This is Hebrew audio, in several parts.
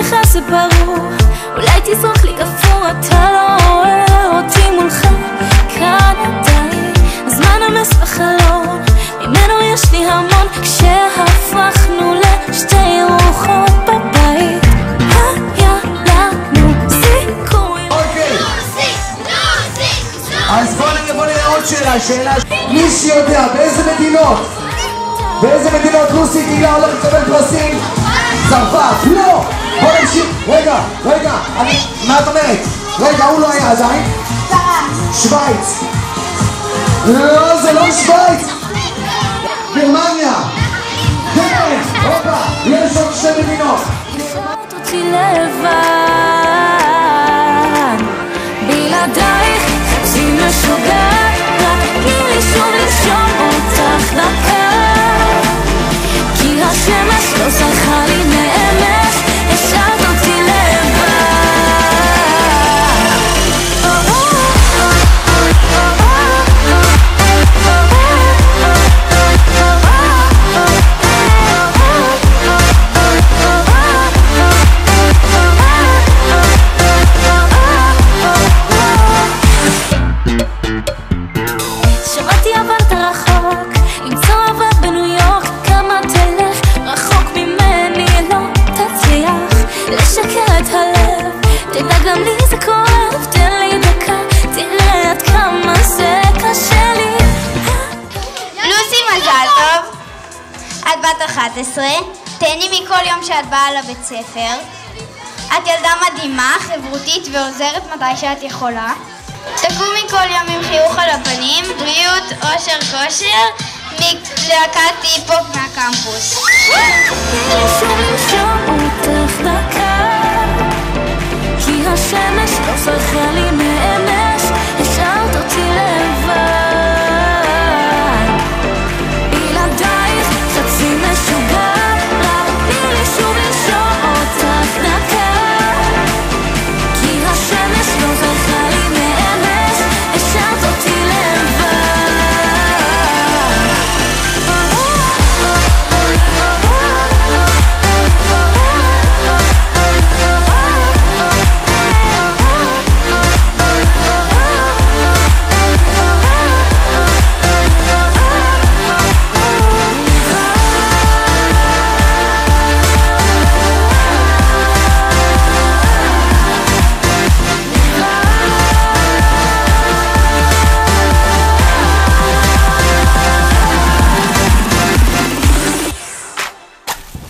לך זה ברור, אולי תזרוק לי גפור, אתה לא רואה אותי מולך כאן עדיין. הזמן נמס בחלון, ממנו יש לי המון, כשהפכנו לשתי רוחות בבית היה לנו סיכוי. אז בוא נראה עוד שאלה. מי שיודע באיזה מדינות לוסי גילה הולך לקבל פרסים? צרפת, לא! בוא נמשיך, רגע, מה את אומרת? רגע, הוא לא היה עדיין? שוויץ. לא, זה לא שוויץ! גרמניה! כן, הופה, יש עוד שתי מדינות. נשמעת אותי לבד, בלעדייך חצי משוגעת, רק תני לי שוב לנשום אותך דקה, כי השמש לא זרחה לי מאמש, השארת אותי לבד. שמעתי עברת רחוק, למצוא עבד בניו יורק, כמה תלך רחוק ממני, לא תצליח לשקר את הלב, תדע גם לי זה כואב, תן לי דקה, תראה עד כמה זה קשה לי. לוסי, מזל טוב, את בת 11, תהני מכל יום שאת באה לבית ספר, את ילדה מדהימה, חברותית ועוזרת מתי שאת יכולה, תקומי כל יום עם חיוך על הפנים, בריאות, אושר, כושר, מלהקת היפ-הופ מהקמפוס. כי השמש לא זרחה לי מאמש, השארת אותי לבד, בלעדייך חצי משוגעת, רק תני לי שוב לנשום אותך דקה, כי השמש לא זרחה לי מאמש, השארת אותי לבד.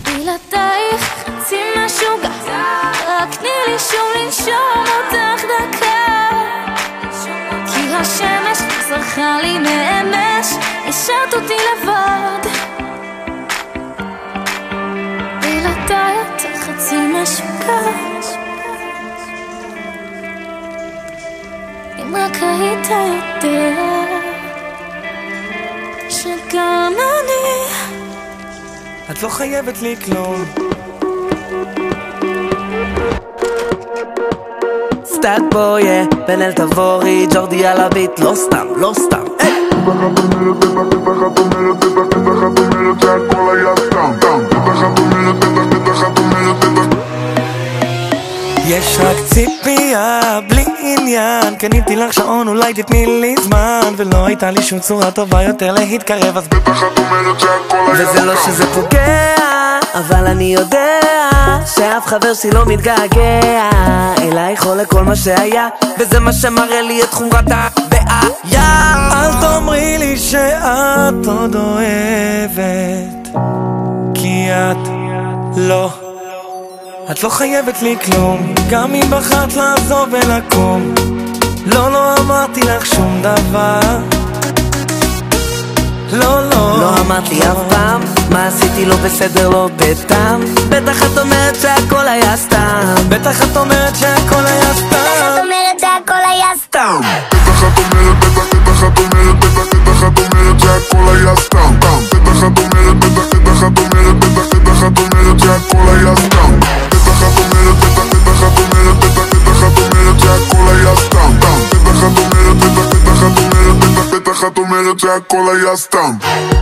בלעדייך חצי משוגעת, רק תני לי שוב לנשום אותך דקה, כי השמש זרחה לי מאמש, השארת אותי לבד, בלעדייך חצי משוגעת, אם רק היית יודע שגם אני את לא חייבת לי כלום. סטאק בויה, בן אל תבורי, ג'ורדי על הביט, לא סתם, לא סתם. יש רק ציפייה, בלי עניין, קניתי לך שעון, אולי תתני לי זמן, ולא הייתה לי שום צורה טובה יותר להתקרב, אז בטח את אומרת שהכל היה וזה לא שזה פוגע, אבל אני יודע שאף חבר שלי לא מתגעגע אלייך או לכל מה שהיה, וזה מה שמראה לי את חומרת הבעיה. אל תאמרי לי שאת עוד אוהבת, כי את לא, את לא חייבת לי כלום, גם אם בחרת לעזוב ולקום. לא, לא אמרתי לך שום דבר, לא, לא, לא אמרת לי אף פעם מה עשיתי לא בסדר, לא בטעם. בטח את אומרת שהכל היה סתם, בטח את אומרת שהכל היה סתם, בטח את אומרת שהכל היה סתם, בטח את אומרת, בטח את אומרת, בטח את אומרת שהכל היה סתם, בטח את אומרת, בטח את אומרת, בטח את אומרת שהכל היה סתם, בטח את אומרת, בטח את אומרת, בטח את אומרת שהכל היה סתם, בטח את אומרת, בטח את אומרת, בטח את אומרת שהכל היה סתם.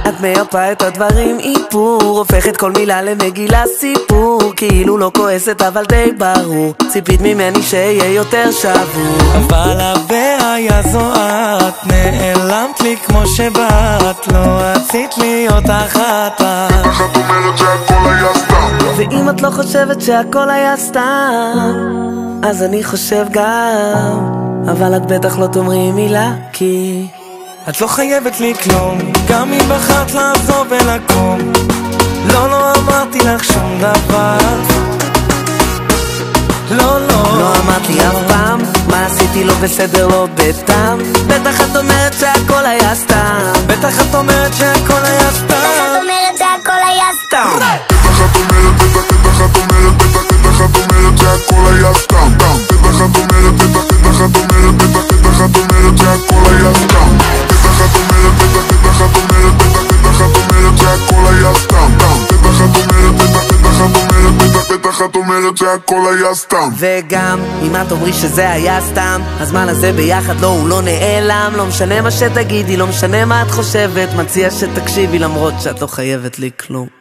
את מייפה את הדברים איפור, הופכת כל מילה למגילה סיפור, כאילו לא כועסת אבל די ברור, ציפית ממני שיהיה יותר שבור. אבל הבעיה זו את, נעלמת לי כמו שבאת, לא רצית להיות אחת. בטח את אומרת שהכל היה סתם, ואם את לא חושבת שהכל היה סתם, אז אני חושב גם, אבל את בטח לא תאמרי מילה, כי את לא חייבת לי כלום, גם אם בחרת לעזוב ולקום. לא, לא אמרתי לך שום דבר, לא, לא אמרת לי אף פעם מה עשיתי לא בסדר, לא בטעם. בטח את אומרת שהכל היה סתם, בטח את אומרת שהכל היה סתם, בטח את אומרת שהכל היה סתם. בטח את אומרת, בטח את אומרת, בטח את אומרת שהכל היה סתם, בטח את אומרת, בטח את אומרת, בטח את אומרת שהכל היה סתם, בטח את אומרת, בטח את אומרת, בטח את אומרת שהכל היה סתם, בטח את אומרת, בטח את אומרת, בטח את אומרת שהכל היה סתם. וגם אם את אומרי שזה היה סתם, הזמן הזה ביחד לא, הוא לא נעלם. לא משנה מה שתגידי, לא משנה מה את חושבת, מציע שתקשיבי למרות שאת לא חייבת לי כלום.